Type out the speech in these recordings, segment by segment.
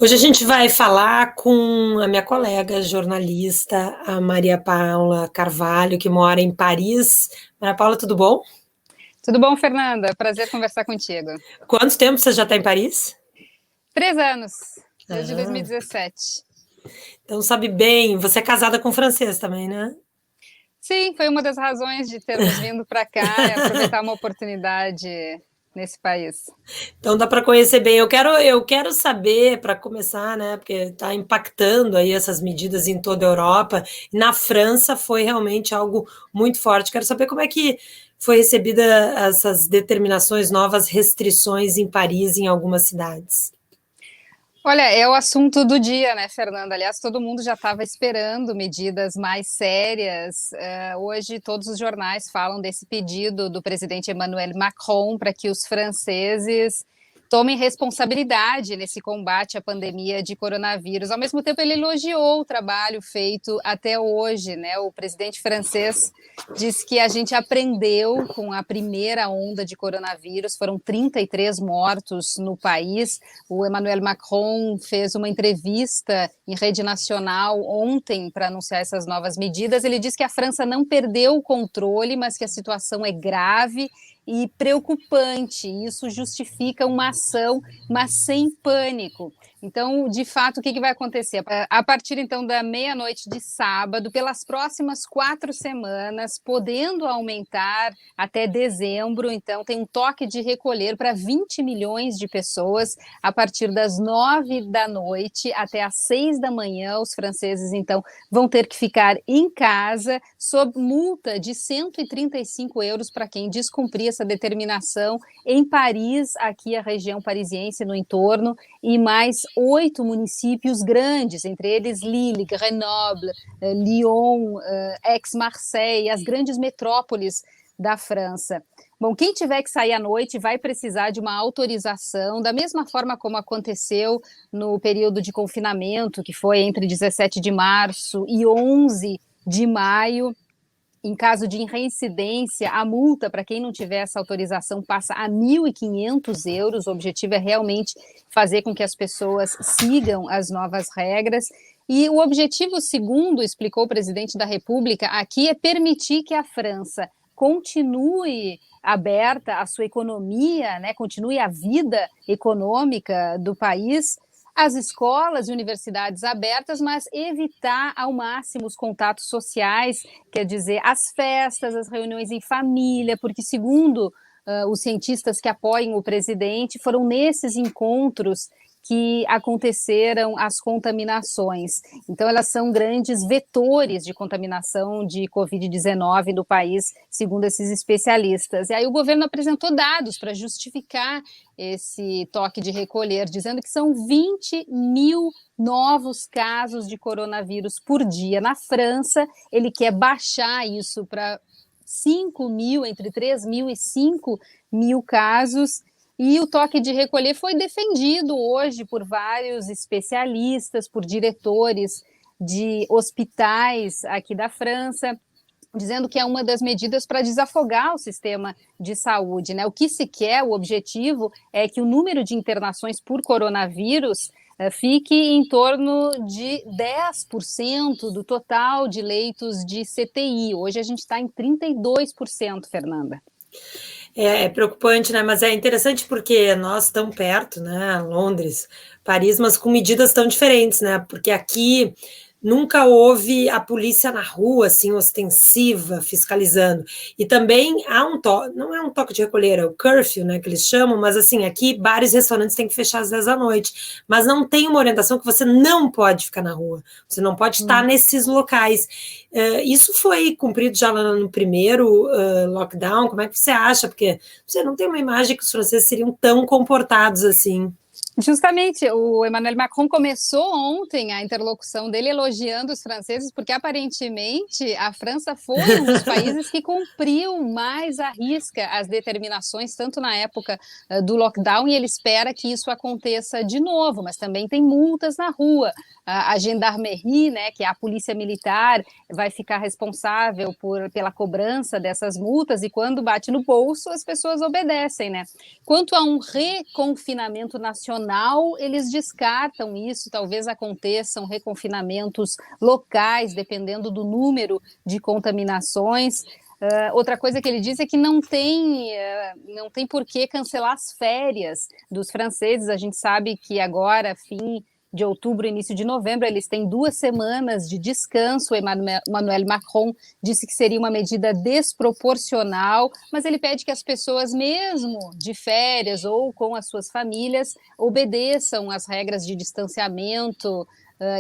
Hoje a gente vai falar com a minha colega jornalista, a Maria Paula Carvalho, que mora em Paris. Maria Paula, tudo bom? Tudo bom, Fernanda? Prazer conversar contigo. Quanto tempo você já está em Paris? 3 anos, desde Ah, 2017. então sabe bem. Você é casada com francês também, né? Sim, foi uma das razões de termos vindo para cá e aproveitar uma oportunidade nesse país. Então dá para conhecer bem. Eu quero saber, para começar, né? Porque está impactando aí essas medidas em toda a Europa. Na França foi realmente algo muito forte. Quero saber como é que foi recebida essas determinações, novas restrições em Paris, em algumas cidades. Olha, é o assunto do dia, né, Fernanda? Aliás, todo mundo já estava esperando medidas mais sérias. Hoje, todos os jornais falam desse pedido do presidente Emmanuel Macron para que os franceses tomem responsabilidade nesse combate à pandemia de coronavírus. Ao mesmo tempo, ele elogiou o trabalho feito até hoje, né? O presidente francês disse que a gente aprendeu com a primeira onda de coronavírus, foram 33 mortos no país. O Emmanuel Macron fez uma entrevista em rede nacional ontem para anunciar essas novas medidas. Ele disse que a França não perdeu o controle, mas que a situação é grave e preocupante. Isso justifica uma ação, mas sem pânico. Então, de fato, o que vai acontecer? A partir, então, da meia-noite de sábado, pelas próximas 4 semanas, podendo aumentar até dezembro, então, tem um toque de recolher para 20 milhões de pessoas a partir das 9 da noite até às 6 da manhã. Os franceses, então, vão ter que ficar em casa sob multa de 135 euros para quem descumprir essa determinação em Paris, aqui a região parisiense no entorno, e mais 8 municípios grandes, entre eles Lille, Grenoble, Lyon, Aix-Marseille, as grandes metrópoles da França. Bom, quem tiver que sair à noite vai precisar de uma autorização, da mesma forma como aconteceu no período de confinamento, que foi entre 17 de março e 11 de maio. Em caso de reincidência, a multa para quem não tiver essa autorização passa a 1.500 euros. O objetivo é realmente fazer com que as pessoas sigam as novas regras. E o objetivo, segundo explicou o presidente da República aqui, é permitir que a França continue aberta a sua economia, né, continue a vida econômica do país, as escolas e universidades abertas, mas evitar ao máximo os contatos sociais, quer dizer, as festas, as reuniões em família, porque, segundo os cientistas que apoiam o presidente, foram nesses encontros que aconteceram as contaminações. Então, elas são grandes vetores de contaminação de Covid-19 no país, segundo esses especialistas. E aí o governo apresentou dados para justificar esse toque de recolher, dizendo que são 20 mil novos casos de coronavírus por dia. Na França, ele quer baixar isso para 5 mil, entre 3 mil e 5 mil casos. E o toque de recolher foi defendido hoje por vários especialistas, por diretores de hospitais aqui da França, dizendo que é uma das medidas para desafogar o sistema de saúde, né? O que se quer, o objetivo é que o número de internações por coronavírus fique em torno de 10% do total de leitos de CTI. Hoje a gente está em 32%, Fernanda. É preocupante, né? Mas é interessante porque nós estamos perto, né? Londres, Paris, mas com medidas tão diferentes, né? Porque aqui nunca houve a polícia na rua, assim, ostensiva, fiscalizando. E também há um toque, não é um toque de recolher, é o curfew, né, que eles chamam, mas assim, aqui bares e restaurantes têm que fechar às 10 da noite. Mas não tem uma orientação que você não pode ficar na rua, você não pode estar nesses locais. Isso foi cumprido já lá no primeiro lockdown? Como é que você acha? Porque você não tem uma imagem que os franceses seriam tão comportados assim. Justamente, o Emmanuel Macron começou ontem a interlocução dele elogiando os franceses, porque aparentemente a França foi um dos países que cumpriu mais à risca as determinações, tanto na época do lockdown, e ele espera que isso aconteça de novo, mas também tem multas na rua. A gendarmerie, né, que é a polícia militar, vai ficar responsável pela cobrança dessas multas, e quando bate no bolso, as pessoas obedecem, né? Quanto a um reconfinamento nacional, nacional, eles descartam isso, talvez aconteçam reconfinamentos locais, dependendo do número de contaminações. Outra coisa que ele diz é que não tem por que cancelar as férias dos franceses. A gente sabe que agora, fim de outubro, início de novembro, eles têm 2 semanas de descanso. Emmanuel Macron disse que seria uma medida desproporcional, mas ele pede que as pessoas, mesmo de férias ou com as suas famílias, obedeçam às regras de distanciamento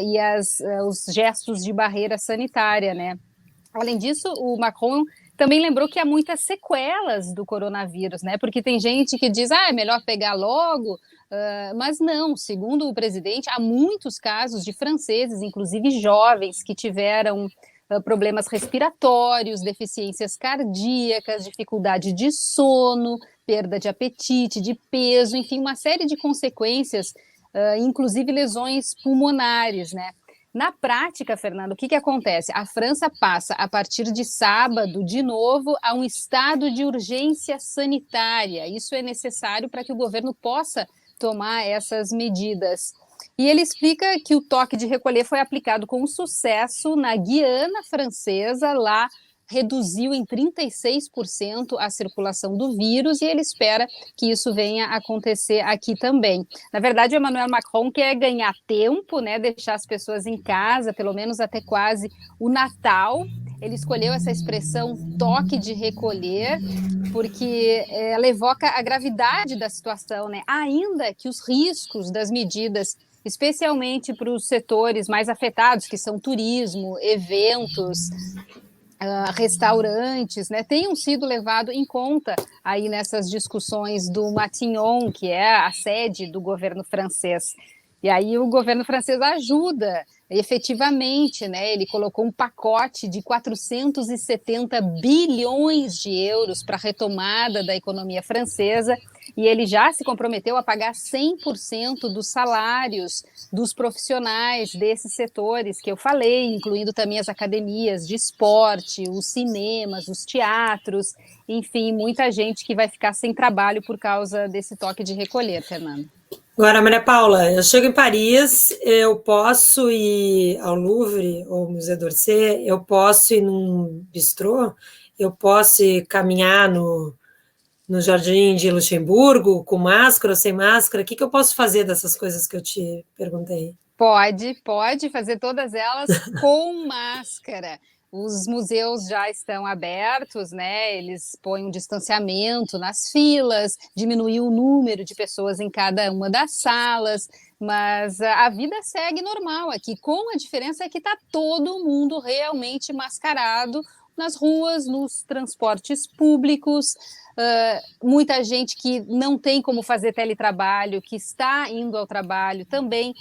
e os gestos de barreira sanitária, né? Além disso, o Macron também lembrou que há muitas sequelas do coronavírus, né? Porque tem gente que diz, é melhor pegar logo, mas não, segundo o presidente, há muitos casos de franceses, inclusive jovens, que tiveram problemas respiratórios, deficiências cardíacas, dificuldade de sono, perda de apetite, de peso, enfim, uma série de consequências, inclusive lesões pulmonares, né? Na prática, Fernando, o que acontece? A França passa, a partir de sábado, de novo, a um estado de urgência sanitária. Isso é necessário para que o governo possa tomar essas medidas. E ele explica que o toque de recolher foi aplicado com sucesso na Guiana Francesa, lá reduziu em 36% a circulação do vírus e ele espera que isso venha a acontecer aqui também. Na verdade, o Emmanuel Macron quer ganhar tempo, né, deixar as pessoas em casa, pelo menos até quase o Natal. Ele escolheu essa expressão toque de recolher, porque ela evoca a gravidade da situação, né? Ainda que os riscos das medidas, especialmente para os setores mais afetados, que são turismo, eventos, restaurantes, né, tenham sido levados em conta aí nessas discussões do Matignon, que é a sede do governo francês. E aí o governo francês ajuda efetivamente, né? Ele colocou um pacote de 470 bilhões de euros para a retomada da economia francesa e ele já se comprometeu a pagar 100% dos salários dos profissionais desses setores que eu falei, incluindo também as academias de esporte, os cinemas, os teatros, enfim, muita gente que vai ficar sem trabalho por causa desse toque de recolher, Fernando. Agora, Maria Paula, eu chego em Paris, eu posso ir ao Louvre ou ao Museu d'Orsay, eu posso ir num bistrô, eu posso ir caminhar no Jardim de Luxemburgo, com máscara ou sem máscara? O que eu posso fazer dessas coisas que eu te perguntei? Pode fazer todas elas com máscara. Os museus já estão abertos, né? Eles põem um distanciamento nas filas, diminuiu o número de pessoas em cada uma das salas, mas a vida segue normal aqui, com a diferença é que está todo mundo realmente mascarado nas ruas, nos transportes públicos, muita gente que não tem como fazer teletrabalho, que está indo ao trabalho também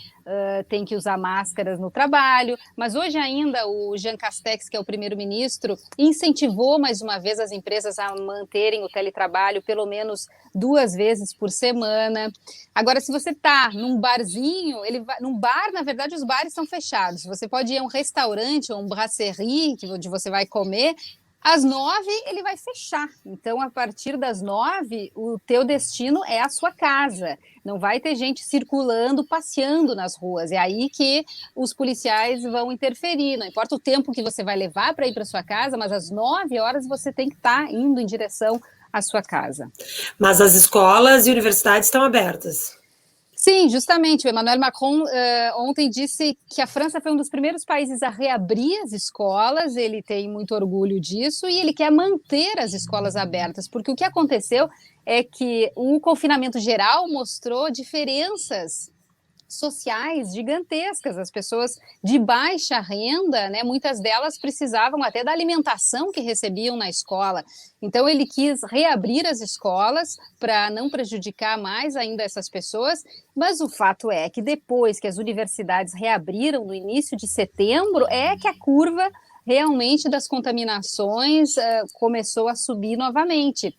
tem que usar máscaras no trabalho, mas hoje ainda o Jean Castex, que é o primeiro-ministro, incentivou mais uma vez as empresas a manterem o teletrabalho pelo menos 2 vezes por semana. Agora, se você está num barzinho, num bar, na verdade, os bares estão fechados. Você pode ir a um restaurante ou um brasserie, onde você vai comer, às 9 ele vai fechar. Então, a partir das 9, o teu destino é a sua casa. Não vai ter gente circulando, passeando nas ruas. É aí que os policiais vão interferir. Não importa o tempo que você vai levar para ir para sua casa, mas às 9 horas você tem que estar indo em direção à sua casa. Mas as escolas e universidades estão abertas. Sim, justamente. O Emmanuel Macron ontem disse que a França foi um dos primeiros países a reabrir as escolas, ele tem muito orgulho disso e ele quer manter as escolas abertas, porque o que aconteceu é que o confinamento geral mostrou diferenças sociais gigantescas, as pessoas de baixa renda, né, muitas delas precisavam até da alimentação que recebiam na escola, então ele quis reabrir as escolas para não prejudicar mais ainda essas pessoas, mas o fato é que depois que as universidades reabriram no início de setembro, é que a curva realmente das contaminações começou a subir novamente.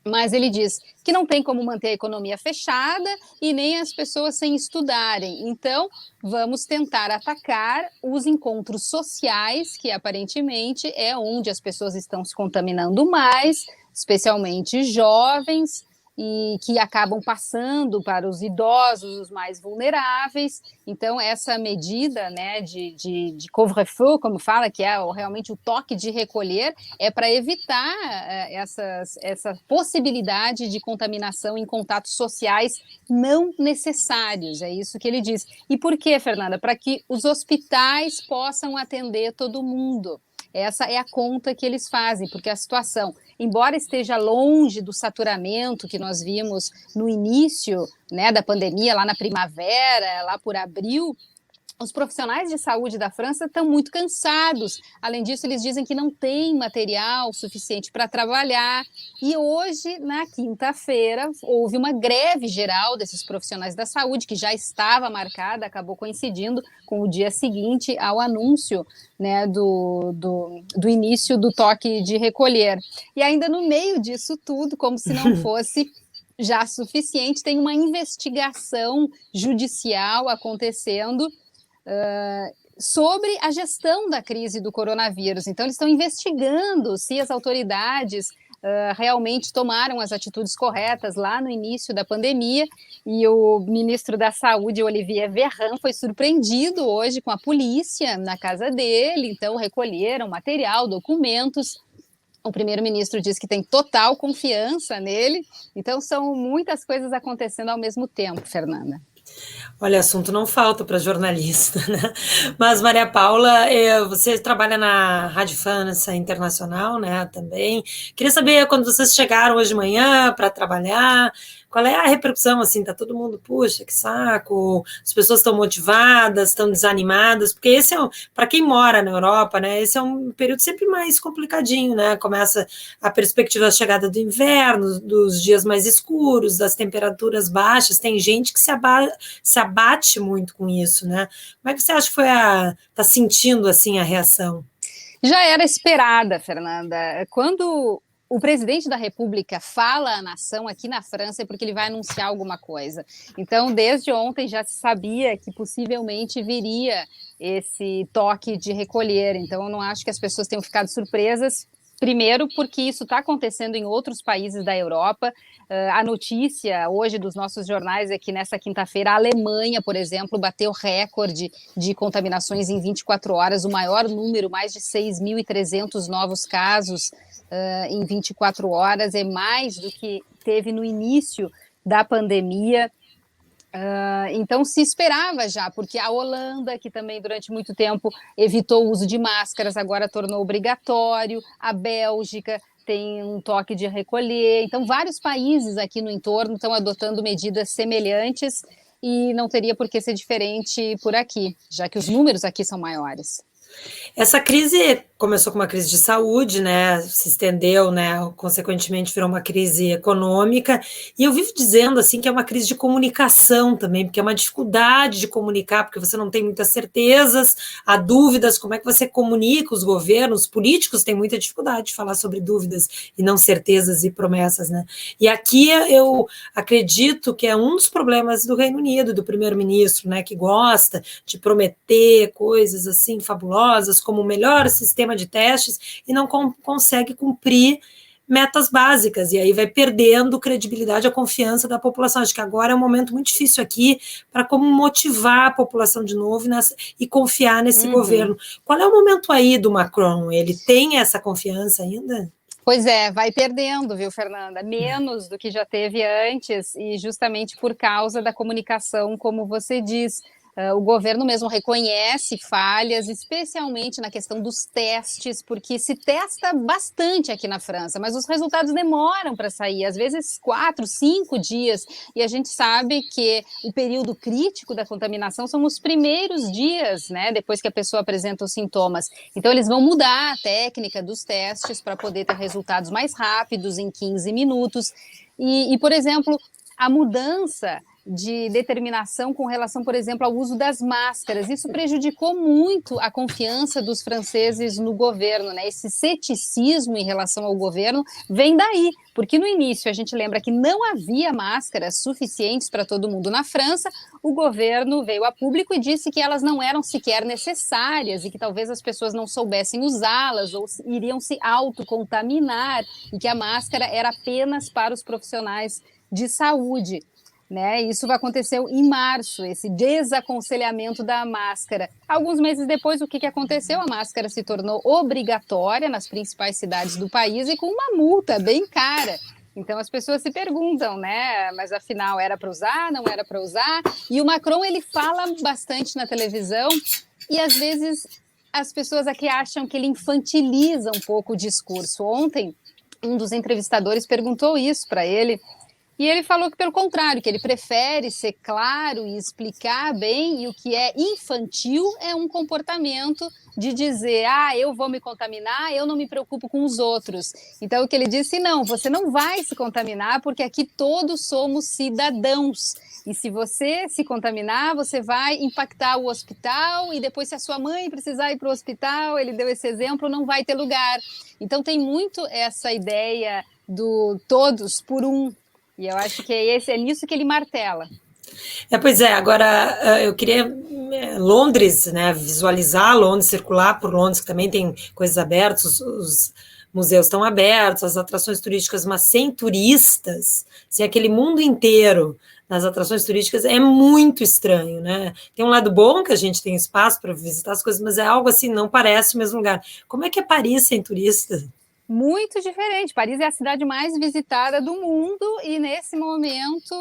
Mas ele diz que não tem como manter a economia fechada e nem as pessoas sem estudarem. Então, vamos tentar atacar os encontros sociais, que aparentemente é onde as pessoas estão se contaminando mais, especialmente jovens. e que acabam passando para os idosos, os mais vulneráveis. Então, essa medida, né, de couvre-feu, como fala, que é realmente o toque de recolher, é para evitar essa possibilidade de contaminação em contatos sociais não necessários, é isso que ele diz. E por quê, Fernanda? Para que os hospitais possam atender todo mundo. Essa é a conta que eles fazem, porque a situação, embora esteja longe do saturamento que nós vimos no início, né, da pandemia, lá na primavera, lá por abril, os profissionais de saúde da França estão muito cansados. Além disso, eles dizem que não tem material suficiente para trabalhar. E hoje, na quinta-feira, houve uma greve geral desses profissionais da saúde, que já estava marcada, acabou coincidindo com o dia seguinte ao anúncio, né, do início do toque de recolher. E ainda no meio disso tudo, como se não fosse já suficiente, tem uma investigação judicial acontecendo sobre a gestão da crise do coronavírus. Então, eles estão investigando se as autoridades realmente tomaram as atitudes corretas lá no início da pandemia, e o ministro da Saúde, Olivier Véran, foi surpreendido hoje com a polícia na casa dele. Então, recolheram material, documentos. O primeiro-ministro diz que tem total confiança nele. Então, são muitas coisas acontecendo ao mesmo tempo, Fernanda. Olha, assunto não falta para jornalista, né? Mas, Maria Paula, você trabalha na Rádio França Internacional, né, também. Queria saber, quando vocês chegaram hoje de manhã para trabalhar, qual é a repercussão, assim, tá todo mundo, puxa, que saco, as pessoas estão motivadas, estão desanimadas, porque esse para quem mora na Europa, né, esse é um período sempre mais complicadinho, né, começa a perspectiva da chegada do inverno, dos dias mais escuros, das temperaturas baixas, tem gente que se abate muito com isso, né, como é que você acha que tá sentindo, assim, a reação? Já era esperada, Fernanda, quando o presidente da República fala à nação aqui na França é porque ele vai anunciar alguma coisa. Então, desde ontem já se sabia que possivelmente viria esse toque de recolher. Então, eu não acho que as pessoas tenham ficado surpresas. Primeiro, porque isso está acontecendo em outros países da Europa. A notícia hoje dos nossos jornais é que nessa quinta-feira a Alemanha, por exemplo, bateu recorde de contaminações em 24 horas, o maior número, mais de 6.300 novos casos em 24 horas, é mais do que teve no início da pandemia. Então se esperava já, porque a Holanda, que também durante muito tempo evitou o uso de máscaras, agora tornou obrigatório, a Bélgica tem um toque de recolher, então vários países aqui no entorno estão adotando medidas semelhantes e não teria por que ser diferente por aqui, já que os números aqui são maiores. Essa crise começou com uma crise de saúde, né, se estendeu, né, consequentemente virou uma crise econômica, e eu vivo dizendo, assim, que é uma crise de comunicação também, porque é uma dificuldade de comunicar, porque você não tem muitas certezas, há dúvidas, como é que você comunica os governos, os políticos têm muita dificuldade de falar sobre dúvidas e não certezas e promessas, né, e aqui eu acredito que é um dos problemas do Reino Unido, do primeiro-ministro, né, que gosta de prometer coisas, assim, fabulosas, como o melhor sistema de testes e não consegue cumprir metas básicas, e aí vai perdendo credibilidade, a confiança da população. Acho que agora é um momento muito difícil aqui para como motivar a população de novo e confiar nesse governo. Qual é o momento aí do Macron? Ele tem essa confiança ainda? Pois é, vai perdendo, viu, Fernanda? Menos do que já teve antes, e justamente por causa da comunicação, como você diz. O governo mesmo reconhece falhas, especialmente na questão dos testes, porque se testa bastante aqui na França, mas os resultados demoram para sair, às vezes 4, 5 dias, e a gente sabe que o período crítico da contaminação são os primeiros dias, né, depois que a pessoa apresenta os sintomas. Então eles vão mudar a técnica dos testes para poder ter resultados mais rápidos, em 15 minutos, e por exemplo, a mudança de determinação com relação, por exemplo, ao uso das máscaras. Isso prejudicou muito a confiança dos franceses no governo, né? Esse ceticismo em relação ao governo vem daí, porque no início a gente lembra que não havia máscaras suficientes para todo mundo na França, o governo veio a público e disse que elas não eram sequer necessárias e que talvez as pessoas não soubessem usá-las ou iriam se autocontaminar e que a máscara era apenas para os profissionais de saúde. Né? Isso vai acontecer em março, esse desaconselhamento da máscara. Alguns meses depois, o que aconteceu? A máscara se tornou obrigatória nas principais cidades do país e com uma multa bem cara. Então as pessoas se perguntam, né? Mas afinal era para usar, não era para usar? E o Macron ele fala bastante na televisão e às vezes as pessoas aqui acham que ele infantiliza um pouco o discurso. Ontem um dos entrevistadores perguntou isso para ele. E ele falou que, pelo contrário, que ele prefere ser claro e explicar bem, e o que é infantil é um comportamento de dizer, eu vou me contaminar, eu não me preocupo com os outros. Então, o que ele disse, não, você não vai se contaminar, porque aqui todos somos cidadãos. E se você se contaminar, você vai impactar o hospital, e depois se a sua mãe precisar ir para o hospital, ele deu esse exemplo, não vai ter lugar. Então, tem muito essa ideia do todos por um. E eu acho que é nisso que ele martela. Pois é, agora eu queria Londres, né, visualizar Londres, circular por Londres, que também tem coisas abertas, os museus estão abertos, as atrações turísticas, mas sem turistas, sem aquele mundo inteiro nas atrações turísticas, é muito estranho, né? Tem um lado bom que a gente tem espaço para visitar as coisas, mas é algo assim, não parece o mesmo lugar. Como é que é Paris sem turista? Muito diferente. Paris é a cidade mais visitada do mundo e, nesse momento,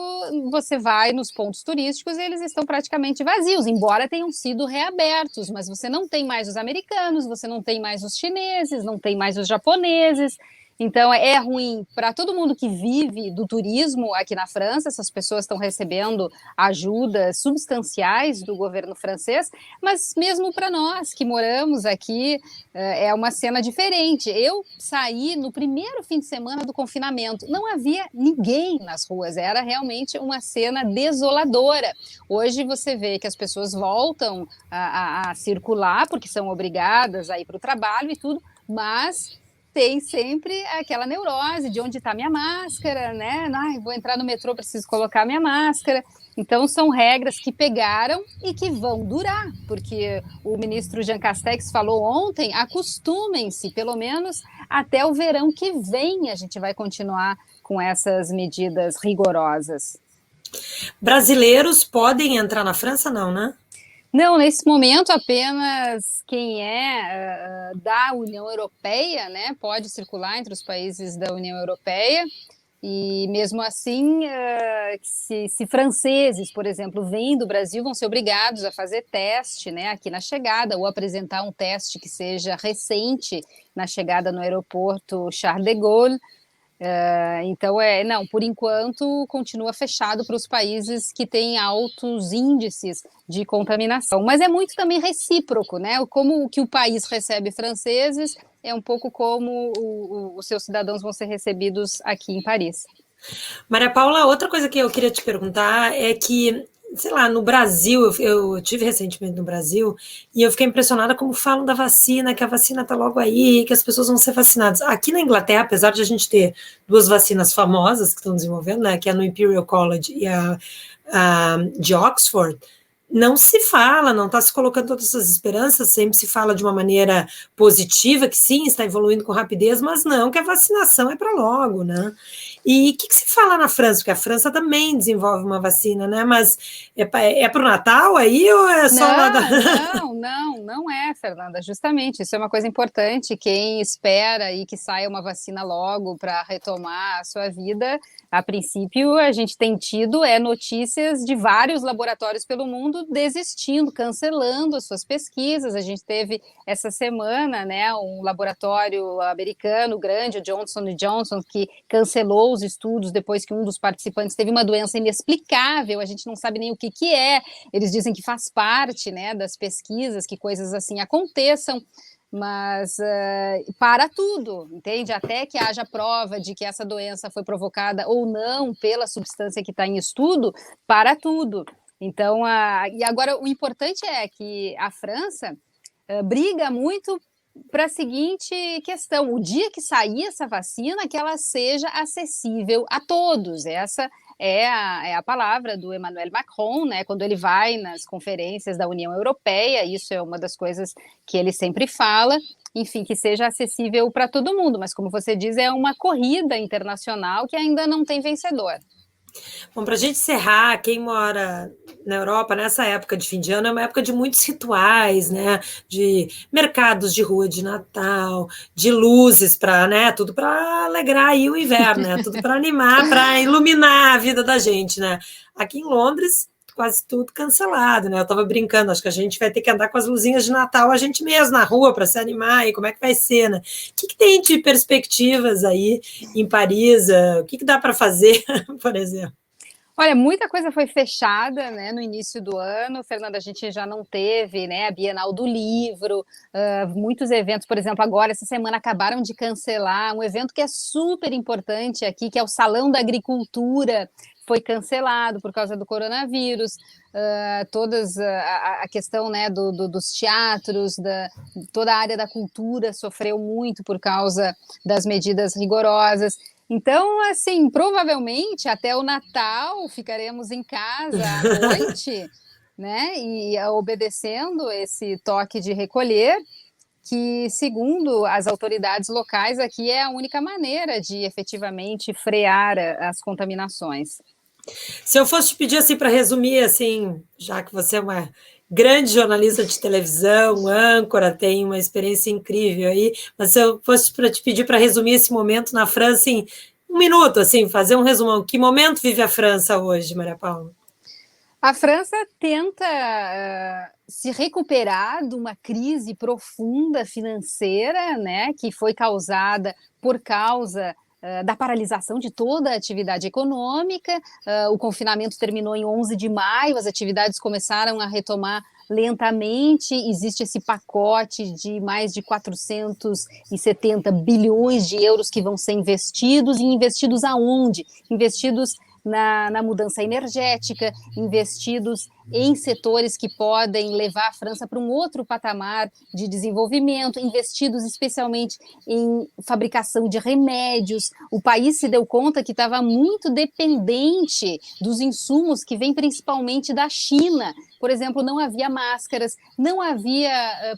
você vai nos pontos turísticos e eles estão praticamente vazios, embora tenham sido reabertos, mas você não tem mais os americanos, você não tem mais os chineses, não tem mais os japoneses. Então, é ruim para todo mundo que vive do turismo aqui na França, essas pessoas estão recebendo ajudas substanciais do governo francês, mas mesmo para nós que moramos aqui, é uma cena diferente. Eu saí no primeiro fim de semana do confinamento, não havia ninguém nas ruas, era realmente uma cena desoladora. Hoje você vê que as pessoas voltam a circular, porque são obrigadas a ir para o trabalho e tudo, mas tem sempre aquela neurose de onde está minha máscara, né? Vou entrar no metrô, preciso colocar minha máscara. Então, são regras que pegaram e que vão durar, porque o ministro Jean Castex falou ontem, acostumem-se, pelo menos até o verão que vem a gente vai continuar com essas medidas rigorosas. Brasileiros podem entrar na França, não, né? Não, nesse momento apenas quem é da União Europeia, né, pode circular entre os países da União Europeia e mesmo assim, se franceses, por exemplo, vêm do Brasil, vão ser obrigados a fazer teste, né, aqui na chegada ou apresentar um teste que seja recente na chegada no aeroporto Charles de Gaulle. Então, não, por enquanto, continua fechado para os países que têm altos índices de contaminação. Mas é muito também recíproco, né? Como que o país recebe franceses é um pouco como os seus cidadãos vão ser recebidos aqui em Paris. Maria Paula, outra coisa que eu queria te perguntar é que, sei lá, no Brasil, eu tive recentemente no Brasil e eu fiquei impressionada como falam da vacina, que a vacina está logo aí, que as pessoas vão ser vacinadas. Aqui na Inglaterra, apesar de a gente ter duas vacinas famosas que estão desenvolvendo, né, que é no Imperial College e a de Oxford, não se fala, não está se colocando todas essas esperanças, sempre se fala de uma maneira positiva, que sim, está evoluindo com rapidez, mas não, que a vacinação é para logo, né? E o que se fala na França? Porque a França também desenvolve uma vacina, né? Mas é para o Natal aí ou é só nada? Não é, Fernanda. Justamente, isso é uma coisa importante. Quem espera aí que saia uma vacina logo para retomar a sua vida, a princípio a gente tem tido notícias de vários laboratórios pelo mundo desistindo, cancelando as suas pesquisas. A gente teve essa semana, né, um laboratório americano grande, o Johnson Johnson, que cancelou os estudos depois que um dos participantes teve uma doença inexplicável, a gente não sabe nem o que é, eles dizem que faz parte, né, das pesquisas, que coisas assim aconteçam, mas para tudo, entende? Até que haja prova de que essa doença foi provocada ou não pela substância que está em estudo, para tudo. Então, e agora o importante é que a França briga muito para a seguinte questão: o dia que sair essa vacina, que ela seja acessível a todos. Essa é a palavra do Emmanuel Macron, né? Quando ele vai nas conferências da União Europeia, isso é uma das coisas que ele sempre fala, enfim, que seja acessível para todo mundo, mas como você diz, é uma corrida internacional que ainda não tem vencedor. Bom, para a gente encerrar, quem mora na Europa, nessa época de fim de ano, é uma época de muitos rituais, né? De mercados de rua de Natal, de luzes para, né? Tudo para alegrar aí o inverno, né? Tudo para animar, para iluminar a vida da gente, né? Aqui em Londres, quase tudo cancelado, né? Eu estava brincando, acho que a gente vai ter que andar com as luzinhas de Natal a gente mesmo na rua para se animar, e como é que vai ser, né? O que tem de perspectivas aí em Paris? O que dá para fazer, por exemplo? Olha, muita coisa foi fechada, né, no início do ano. Fernanda, a gente já não teve, né, a Bienal do Livro, muitos eventos, por exemplo, agora, essa semana, acabaram de cancelar um evento que é super importante aqui, que é o Salão da Agricultura, foi cancelado por causa do coronavírus. Todas a questão, né, dos teatros, toda a área da cultura sofreu muito por causa das medidas rigorosas. Então, assim, provavelmente até o Natal ficaremos em casa à noite, né? E obedecendo esse toque de recolher, que, segundo as autoridades locais, aqui é a única maneira de efetivamente frear as contaminações. Se eu fosse te pedir assim para resumir, assim, já que você é uma grande jornalista de televisão, âncora, tem uma experiência incrível aí, mas se eu fosse para te pedir para resumir esse momento na França em um minuto, assim, fazer um resumão, que momento vive a França hoje, Maria Paula? A França tenta se recuperar de uma crise profunda financeira, né, que foi causada por causa da paralisação de toda a atividade econômica. O confinamento terminou em 11 de maio, as atividades começaram a retomar lentamente. Existe esse pacote de mais de 470 bilhões de euros que vão ser investidos, e investidos aonde? Investidos na mudança energética, investidos em setores que podem levar a França para um outro patamar de desenvolvimento, investidos especialmente em fabricação de remédios. O país se deu conta que estava muito dependente dos insumos que vêm principalmente da China. Por exemplo, não havia máscaras, não havia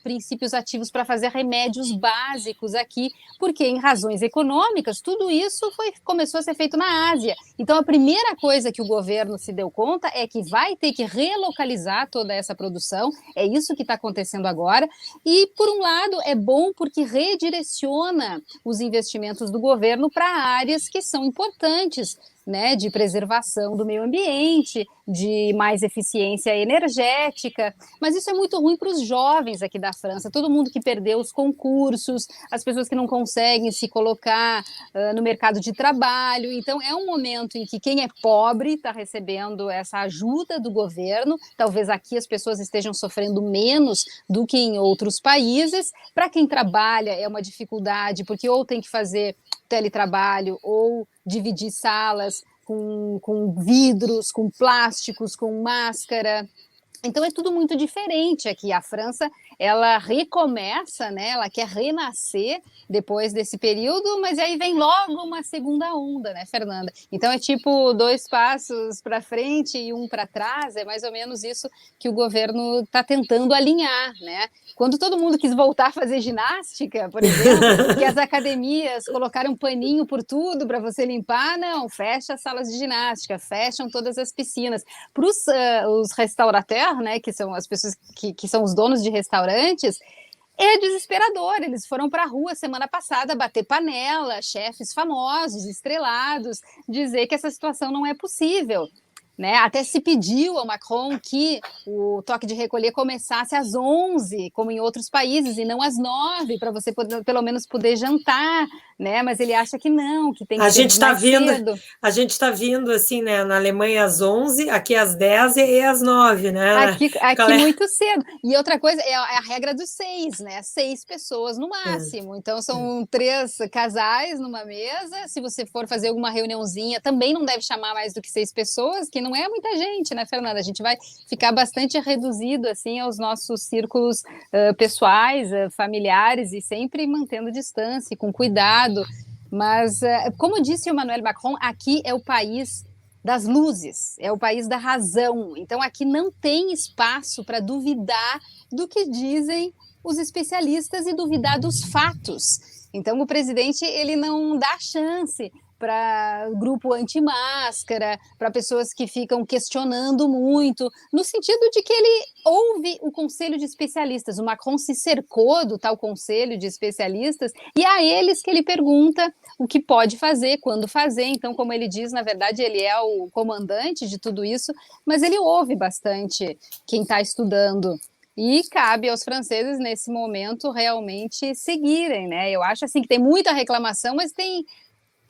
princípios ativos para fazer remédios básicos aqui, porque em razões econômicas, tudo isso começou a ser feito na Ásia. Então, a primeira coisa que o governo se deu conta é que vai ter que relocalizar toda essa produção, é isso que está acontecendo agora, e, por um lado, é bom porque redireciona os investimentos do governo para áreas que são importantes, né, de preservação do meio ambiente, de mais eficiência energética, mas isso é muito ruim para os jovens aqui da França, todo mundo que perdeu os concursos, as pessoas que não conseguem se colocar no mercado de trabalho. Então é um momento em que quem é pobre está recebendo essa ajuda do governo, talvez aqui as pessoas estejam sofrendo menos do que em outros países. Para quem trabalha é uma dificuldade, porque ou tem que fazer teletrabalho ou dividir salas com vidros, com plásticos, com máscara. Então é tudo muito diferente aqui. A França, ela recomeça, né? Ela quer renascer depois desse período, mas aí vem logo uma segunda onda, né, Fernanda? Então é tipo 2 passos para frente e 1 para trás, é mais ou menos isso que o governo está tentando alinhar, né? Quando todo mundo quis voltar a fazer ginástica, por exemplo, que as academias colocaram paninho por tudo para você limpar, não, fecha as salas de ginástica, fecham todas as piscinas. Para os restaurateurs, né, que são as pessoas que são os donos de restaurantes, é desesperador. Eles foram para a rua semana passada bater panela, chefes famosos, estrelados, dizer que essa situação não é possível. Né? Até se pediu ao Macron que o toque de recolher começasse às 11, como em outros países, e não às 9, para você poder, pelo menos poder jantar, né? Mas ele acha que não, que tem que ser mais cedo. A gente está vindo assim, né? Na Alemanha às 11, aqui às 10 e às 9, né? Aqui muito cedo. E outra coisa é a regra dos 6, né? 6 pessoas no máximo. Então são 3 casais numa mesa. Se você for fazer alguma reuniãozinha, também não deve chamar mais do que 6 pessoas, que não é muita gente, né, Fernanda? A gente vai ficar bastante reduzido assim aos nossos círculos pessoais, familiares, e sempre mantendo distância, com cuidado. Mas, como disse o Emmanuel Macron, aqui é o país das luzes, é o país da razão. Então aqui não tem espaço para duvidar do que dizem os especialistas e duvidar dos fatos. Então o presidente, ele não dá chance para grupo anti-máscara, para pessoas que ficam questionando muito, no sentido de que ele ouve o conselho de especialistas. O Macron se cercou do tal conselho de especialistas e a eles que ele pergunta o que pode fazer, quando fazer. Então, como ele diz, na verdade, ele é o comandante de tudo isso, mas ele ouve bastante quem está estudando. E cabe aos franceses, nesse momento, realmente seguirem, né? Eu acho assim que tem muita reclamação, mas tem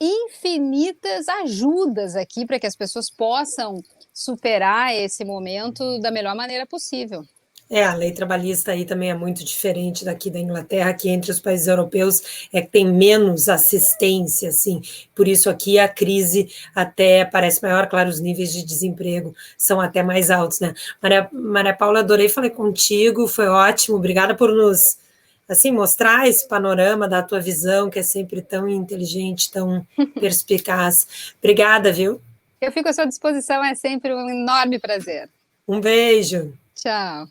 infinitas ajudas aqui para que as pessoas possam superar esse momento da melhor maneira possível. A lei trabalhista aí também é muito diferente daqui da Inglaterra, que entre os países europeus é que tem menos assistência, assim, por isso aqui a crise até parece maior, claro, os níveis de desemprego são até mais altos, né? Maria Paula, adorei falar contigo, foi ótimo, obrigada por nos, assim, mostrar esse panorama da tua visão, que é sempre tão inteligente, tão perspicaz. Obrigada, viu? Eu fico à sua disposição, é sempre um enorme prazer. Um beijo. Tchau.